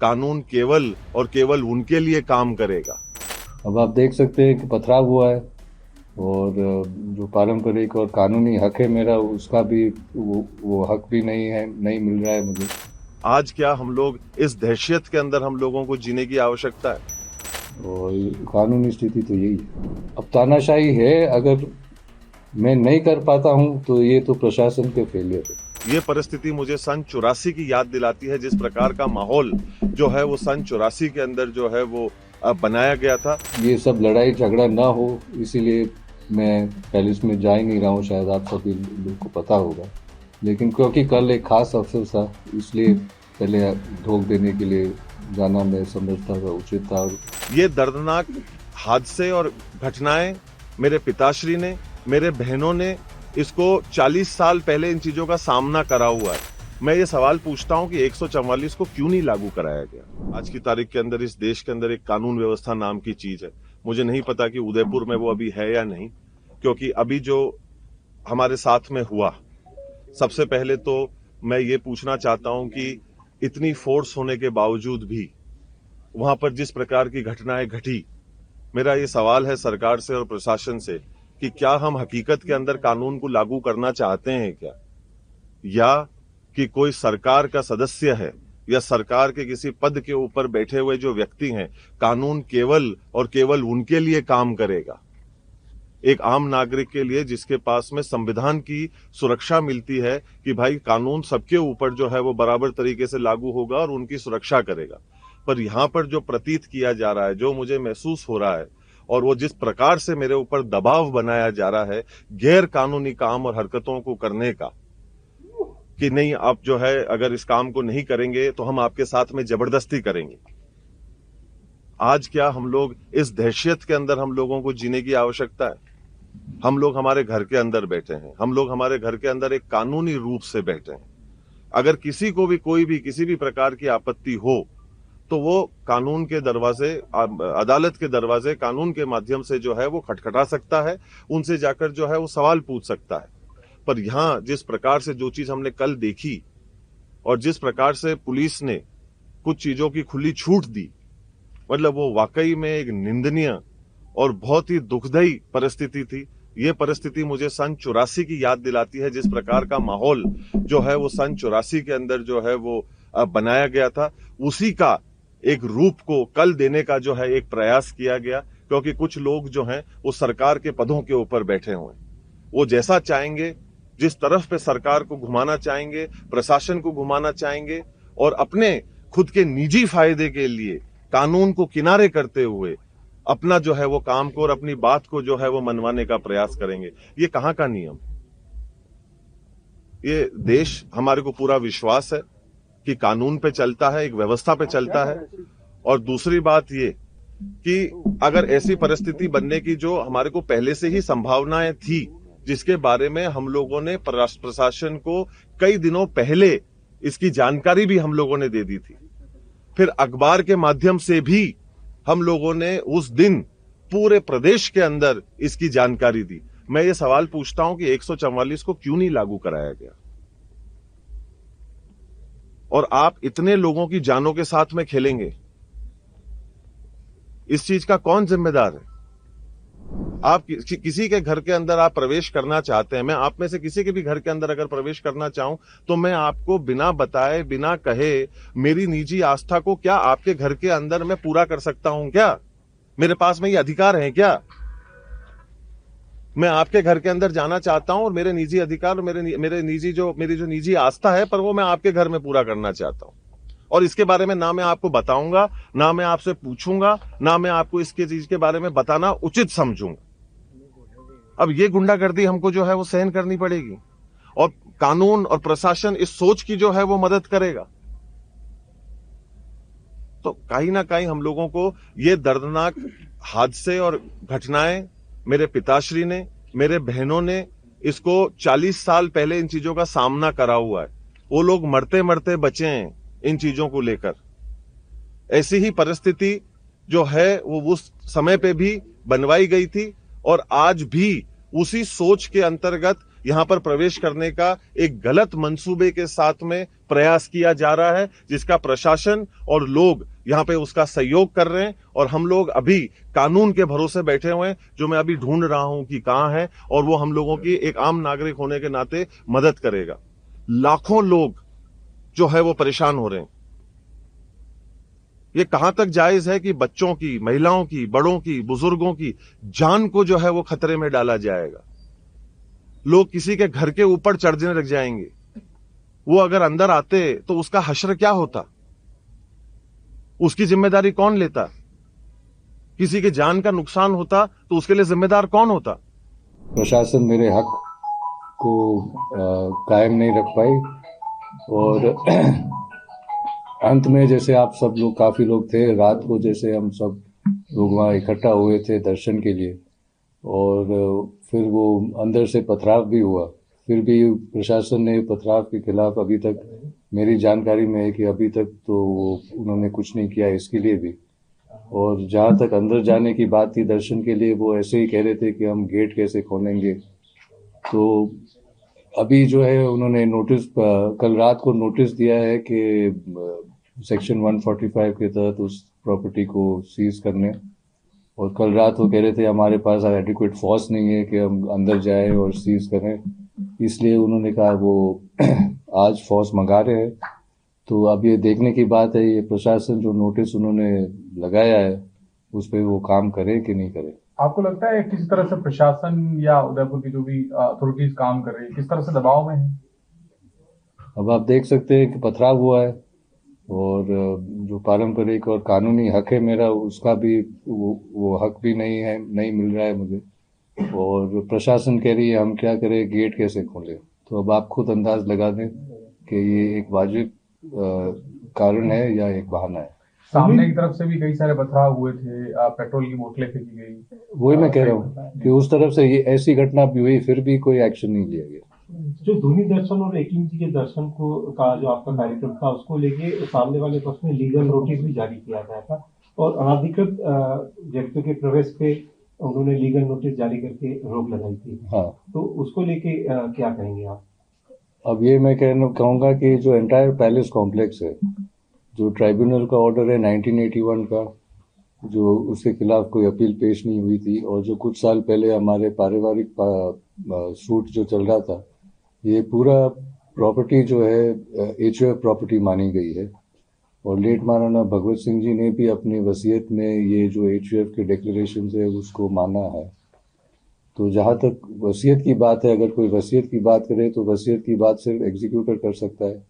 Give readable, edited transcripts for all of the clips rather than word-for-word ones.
कानून केवल और केवल उनके लिए काम करेगा। अब आप देख सकते हैं कि पथराव हुआ है और जो पारंपरिक और कानूनी हक है मेरा, उसका भी वो हक भी नहीं मिल रहा है मुझे। आज क्या हम लोग इस दहशत के अंदर हम लोगों को जीने की आवश्यकता है? और कानूनी स्थिति तो यही है। अब तानाशाही है, अगर मैं नहीं कर पाता हूं तो ये तो प्रशासन के फेलियर है। ये परिस्थिति मुझे सन 84 की याद दिलाती है, जिस प्रकार का माहौल जो है वो सन 84 के अंदर जो है वो बनाया गया था। ये सब लड़ाई झगड़ा ना हो, इसीलिए मैं पैलेस में जा ही नहीं रहा हूँ। शायद आप सभी लोगों को पता होगा, लेकिन क्योंकि कल एक खास अवसर था, इसलिए पहले धोख देने के लिए जाना मैं समझता था उचित था। ये दर्दनाक हादसे और घटनाएं मेरे पिताश्री ने, मेरे बहनों ने इसको 40 साल पहले इन चीजों का सामना करा हुआ है। मैं ये सवाल पूछता हूं कि 144 को क्यों नहीं लागू कराया गया? आज की तारीख के अंदर इस देश के अंदर एक कानून व्यवस्था नाम की चीज है। मुझे नहीं पता कि उदयपुर में वो अभी है या नहीं, क्योंकि अभी जो हमारे साथ में हुआ, सबसे पहले तो मैं ये पूछना चाहता हूं कि इतनी फोर्स होने के बावजूद भी वहां पर जिस प्रकार की घटनाएं घटी, मेरा ये सवाल है सरकार से और प्रशासन से कि क्या हम हकीकत के अंदर कानून को लागू करना चाहते हैं क्या, या कि कोई सरकार का सदस्य है या सरकार के किसी पद के ऊपर बैठे हुए जो व्यक्ति हैं, कानून केवल और केवल उनके लिए काम करेगा। एक आम नागरिक के लिए जिसके पास में संविधान की सुरक्षा मिलती है कि भाई कानून सबके ऊपर जो है वो बराबर तरीके से लागू होगा और उनकी सुरक्षा करेगा। पर यहां पर जो प्रतीत किया जा रहा है, जो मुझे महसूस हो रहा है, और वो जिस प्रकार से मेरे ऊपर दबाव बनाया जा रहा है गैर कानूनी काम और हरकतों को करने का, कि नहीं आप जो है अगर इस काम को नहीं करेंगे तो हम आपके साथ में जबरदस्ती करेंगे। आज क्या हम लोग इस दहशत के अंदर हम लोगों को जीने की आवश्यकता है? हम लोग हमारे घर के अंदर बैठे हैं, हम लोग हमारे घर के अंदर एक कानूनी रूप से बैठे हैं। अगर किसी को भी कोई भी किसी भी प्रकार की आपत्ति हो तो वो कानून के दरवाजे, अदालत के दरवाजे कानून के माध्यम से जो है वो खटखटा सकता है, उनसे जाकर जो है वो सवाल पूछ सकता है। पर यहां जिस प्रकार से जो चीज हमने कल देखी और जिस प्रकार से पुलिस ने कुछ चीजों की खुली छूट दी, मतलब वो वाकई में एक निंदनीय और बहुत ही दुखदायी परिस्थिति थी। ये परिस्थिति मुझे सन 84 की याद दिलाती है, जिस प्रकार का माहौल जो है वो सन 84 के अंदर जो है वो बनाया गया था, उसी का एक रूप को कल देने का जो है एक प्रयास किया गया। क्योंकि कुछ लोग जो हैं वो सरकार के पदों के ऊपर बैठे हुए हैं, वो जैसा चाहेंगे, जिस तरफ पे सरकार को घुमाना चाहेंगे, प्रशासन को घुमाना चाहेंगे, और अपने खुद के निजी फायदे के लिए कानून को किनारे करते हुए अपना जो है वो काम को और अपनी बात को जो है वो मनवाने का प्रयास करेंगे। ये कहां का नियम? ये देश, हमारे को पूरा विश्वास है कि कानून पे चलता है, एक व्यवस्था पे चलता है। और दूसरी बात ये कि अगर ऐसी परिस्थिति बनने की जो हमारे को पहले से ही संभावनाएं थी, जिसके बारे में हम लोगों ने प्रशासन को कई दिनों पहले इसकी जानकारी भी हम लोगों ने दे दी थी, फिर अखबार के माध्यम से भी हम लोगों ने उस दिन पूरे प्रदेश के अंदर इसकी जानकारी दी। मैं ये सवाल पूछता हूं कि 144 को क्यों नहीं लागू कराया गया? और आप इतने लोगों की जानों के साथ में खेलेंगे, इस चीज का कौन जिम्मेदार है? आप किसी के घर के अंदर आप प्रवेश करना चाहते हैं, मैं आप में से किसी के भी घर के अंदर अगर प्रवेश करना चाहूं तो मैं आपको बिना बताए, बिना कहे, मेरी निजी आस्था को क्या आपके घर के अंदर मैं पूरा कर सकता हूं क्या? मेरे पास में ये अधिकार है क्या? मैं आपके घर के अंदर जाना चाहता हूं और मेरे निजी अधिकार, मेरी जो निजी आस्था है, पर वो मैं आपके घर में पूरा करना चाहता हूं। और इसके बारे में ना मैं आपको बताऊंगा, ना मैं आपसे पूछूंगा, ना मैं आपको इसके चीज के बारे में बताना उचित समझूंगा। अब ये गुंडागर्दी हमको जो है वो सहन करनी पड़ेगी, और कानून और प्रशासन इस सोच की जो है वो मदद करेगा। तो कहीं ना कहीं हम लोगों को ये दर्दनाक हादसे और घटनाएं, मेरे पिताश्री ने, मेरे बहनों ने इसको 40 साल पहले इन चीजों का सामना करा हुआ है। वो लोग मरते मरते बचे हैं इन चीजों को लेकर। ऐसी ही परिस्थिति जो है वो उस समय पे भी बनवाई गई थी, और आज भी उसी सोच के अंतर्गत यहां पर प्रवेश करने का एक गलत मंसूबे के साथ में प्रयास किया जा रहा है, जिसका प्रशासन और लोग यहां पे उसका सहयोग कर रहे हैं। और हम लोग अभी कानून के भरोसे बैठे हुए हैं, जो मैं अभी ढूंढ रहा हूं कि कहां है, और वो हम लोगों की एक आम नागरिक होने के नाते मदद करेगा। लाखों लोग जो है वो परेशान हो रहे हैं। ये कहां तक जायज है कि बच्चों की, महिलाओं की, बड़ों की, बुजुर्गों की जान को जो है वो खतरे में डाला जाएगा। लोग किसी के घर के ऊपर चढ़ने लग जाएंगे। वो अगर अंदर आते तो उसका हश्र क्या होता, उसकी जिम्मेदारी कौन लेता? किसी के जान का नुकसान होता तो उसके लिए जिम्मेदार कौन होता? प्रशासन मेरे हक को कायम नहीं रख पाई और अंत में जैसे आप सब लोग, काफ़ी लोग थे रात को, जैसे हम सब लोग वहाँ इकट्ठा हुए थे दर्शन के लिए, और फिर वो अंदर से पथराव भी हुआ। फिर भी प्रशासन ने पथराव के खिलाफ, अभी तक मेरी जानकारी में है कि अभी तक तो उन्होंने कुछ नहीं किया इसके लिए भी। और जहाँ तक अंदर जाने की बात थी दर्शन के लिए, वो ऐसे ही कह रहे थे कि हम गेट कैसे खोलेंगे। तो अभी जो है उन्होंने नोटिस, कल रात को नोटिस दिया है कि सेक्शन 145 के तहत उस प्रॉपर्टी को सीज करने। और कल रात वो कह रहे थे हमारे पास एडिक्वेट फोर्स नहीं है कि हम अंदर जाएं और सीज करें, इसलिए उन्होंने कहा वो आज फोर्स मंगा रहे हैं। तो अब ये देखने की बात है, ये प्रशासन जो नोटिस उन्होंने लगाया है उस पर वो काम करे कि नहीं करे। आपको लगता है किस तरह से प्रशासन या उदयपुर की जो भी अथॉरिटीज काम कर रही है, किस तरह से दबाव में है? अब आप देख सकते हैं कि पथराव हुआ है, और जो पारंपरिक और कानूनी हक है मेरा, उसका भी वो हक भी नहीं है, नहीं मिल रहा है मुझे। और प्रशासन कह रही है हम क्या करें, गेट कैसे खोलें। तो अब आप खुद अंदाज लगा दें कि ये एक वाजिब कारण है या एक बहाना है। सामने की तरफ से भी कई सारे पथराव हुए थे, पेट्रोल की बोतलें फेंकी गई। वही मैं कह रहा हूँ कि उस तरफ से ये ऐसी घटना भी हुई, फिर भी कोई एक्शन नहीं लिया गया। जो धूनी दर्शन और एकलिंग जी के दर्शन को का जो आपका कार्यक्रम था, उसको लेके सामने वाले पक्ष में लीगल नोटिस भी जारी किया गया था, और अनाधिकृत व्यक्तियों के प्रवेश पे उन्होंने लीगल नोटिस जारी करके रोक लगाई थी। हाँ, तो उसको लेके क्या कहेंगे आप? अब ये मैं कहूँगा कि जो एंटायर पैलेस कॉम्प्लेक्स है, जो ट्राइब्यूनल का ऑर्डर है 1981 का, जो उसके खिलाफ कोई अपील पेश नहीं हुई थी, और जो कुछ साल पहले हमारे पारिवारिक सूट जो चल रहा था, ये पूरा प्रॉपर्टी जो है HUF प्रॉपर्टी मानी गई है। और लेट महाराणा भगवत सिंह जी ने भी अपनी वसीयत में ये जो HUF के डिक्लेरेशन है उसको माना है। तो जहाँ तक वसीयत की बात है, अगर कोई वसीयत की बात करे तो वसीयत की बात सिर्फ एग्जीक्यूटर कर सकता है,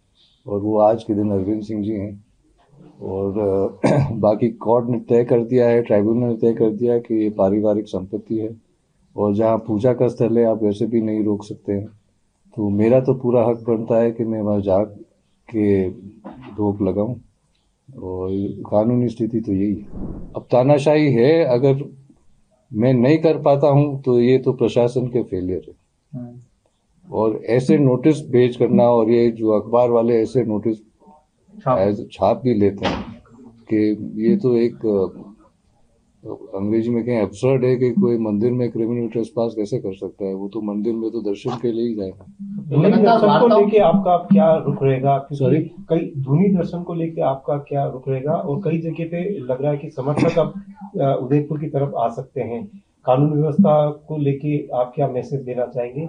और वो आज के दिन अरविंद सिंह जी हैं। और बाकी कोर्ट ने तय कर दिया है, ट्राइब्यूनल ने तय कर दिया है कि ये पारिवारिक संपत्ति है, और जहाँ पूजा का स्थल है आप वैसे भी नहीं रोक सकते हैं। तो मेरा तो पूरा हक बनता है कि मैं वहाँ जा के रोक लगाऊं, और कानूनी स्थिति तो यही है। अब तानाशाही है, अगर मैं नहीं कर पाता हूं तो ये तो प्रशासन के फेलियर है। और ऐसे नोटिस भेज करना, और ये जो अखबार वाले ऐसे नोटिस छाप भी लेते हैं, कि ये तो एक अंग्रेजी में कहें एब्सर्ड है कि कोई मंदिर में क्रिमिनल ट्रेसपास कैसे कर सकता है। वो तो मंदिर में तो दर्शन के लिए ही जाएगा। धूनी दर्शन को लेके आपका क्या रुख रहेगा? सॉरी, कई धूनी दर्शन को लेके आपका क्या रुख रहेगा? और कई जगह पे लग रहा है कि समर्थक अब उदयपुर की तरफ आ सकते हैं। कानून व्यवस्था को लेके आप क्या मैसेज देना चाहेंगे?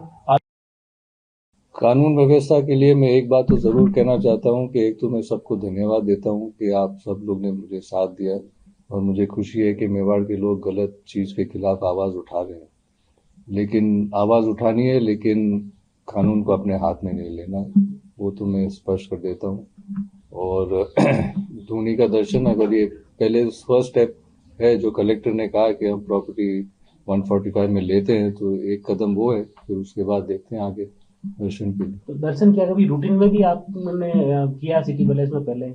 कानून व्यवस्था के लिए मैं एक बात तो जरूर कहना चाहता हूं कि एक तो मैं सबको धन्यवाद देता हूं कि आप सब लोग ने मुझे साथ दिया, और मुझे खुशी है कि मेवाड़ के लोग गलत चीज़ के खिलाफ आवाज़ उठा रहे हैं। लेकिन आवाज़ उठानी है, लेकिन कानून को अपने हाथ में नहीं लेना, वो तो मैं स्पष्ट कर देता हूँ। और धूनी का दर्शन, अगर ये पहले फर्स्ट स्टेप है जो कलेक्टर ने कहा कि हम प्रॉपर्टी 145 में लेते हैं, तो एक कदम वो है, फिर उसके बाद देखते हैं आगे दर्शन के लिए। तो दर्शन क्या कभी रूटीन में भी आपने किया सिटी पैलेस में? पहले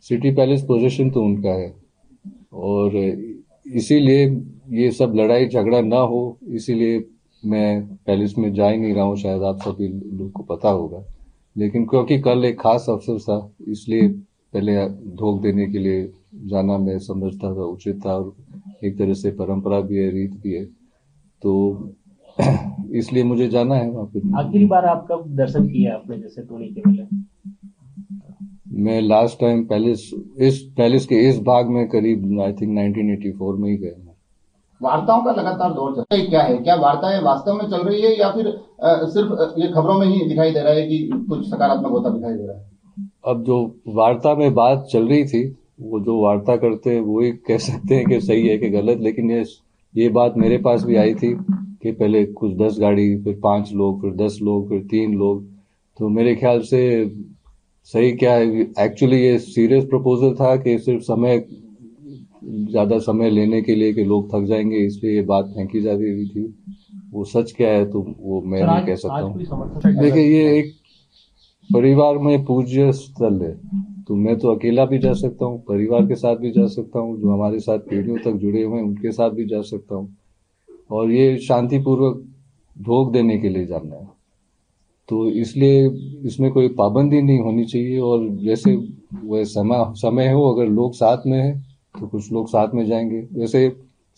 सिटी पैलेस पोजीशन तो उनका है, और इसीलिए ये सब लड़ाई झगड़ा ना हो, इसीलिए मैं पैलेस में जा ही नहीं रहा हूँ। शायद आप सभी लोग को पता होगा, लेकिन क्योंकि कल एक खास अवसर था, इसलिए पहले धोख देने के लिए जाना मैं समझता था उचित था, और एक तरह से परंपरा भी है, रीत भी है। तो इसलिए मुझे जाना है वहाँ पे। आखिरी बार आप कब दर्शन किया आपने जैसे टोनी के मेले? मैं लास्ट टाइम पैलेस के इस भाग में करीब आई थिंक 1984 में ही गया हूँ। वार्ताओं का लगातार दौर चल रहा है, क्या है, क्या वार्ताएं वास्तव में चल रही है या फिर सिर्फ ये खबरों में ही दिखाई दे रहा है कि कुछ सकारात्मक होता दिखाई दे रहा है? अब जो वार्ता में बात चल रही थी, वो जो वार्ता करते हैं वो ही कह सकते हैं कि सही है कि गलत, लेकिन ये बात मेरे पास भी आई थी कि पहले कुछ 10 गाड़ी, फिर 5 लोग, फिर 10 लोग, फिर 3 लोग। तो मेरे ख्याल से सही क्या है, एक्चुअली ये सीरियस प्रपोजल था कि सिर्फ ज्यादा समय लेने के लिए कि लोग थक जाएंगे, इसलिए ये बात फेंकी जा रही थी। वो सच क्या है तो वो मैं सर, नहीं आज कह सकता आज हूँ। कोई समर्थन देखिए, ये एक परिवार में पूज्य स्थल है, तो मैं तो अकेला भी जा सकता हूँ, परिवार के साथ भी जा सकता हूँ, जो हमारे साथ पीढ़ियों तक जुड़े हुए हैं उनके साथ भी जा सकता हूँ, और ये शांतिपूर्वक भोग देने के लिए जाना है। तो इसलिए इसमें कोई पाबंदी नहीं होनी चाहिए, और जैसे वह समय हो, अगर लोग साथ में हैं तो कुछ लोग साथ में जाएंगे। वैसे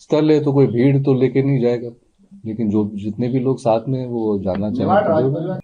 स्थल है तो कोई भीड़ तो लेके नहीं जाएगा, लेकिन जो जितने भी लोग साथ में हैं वो जाना मेवाड़ राज चाहिए। परिवार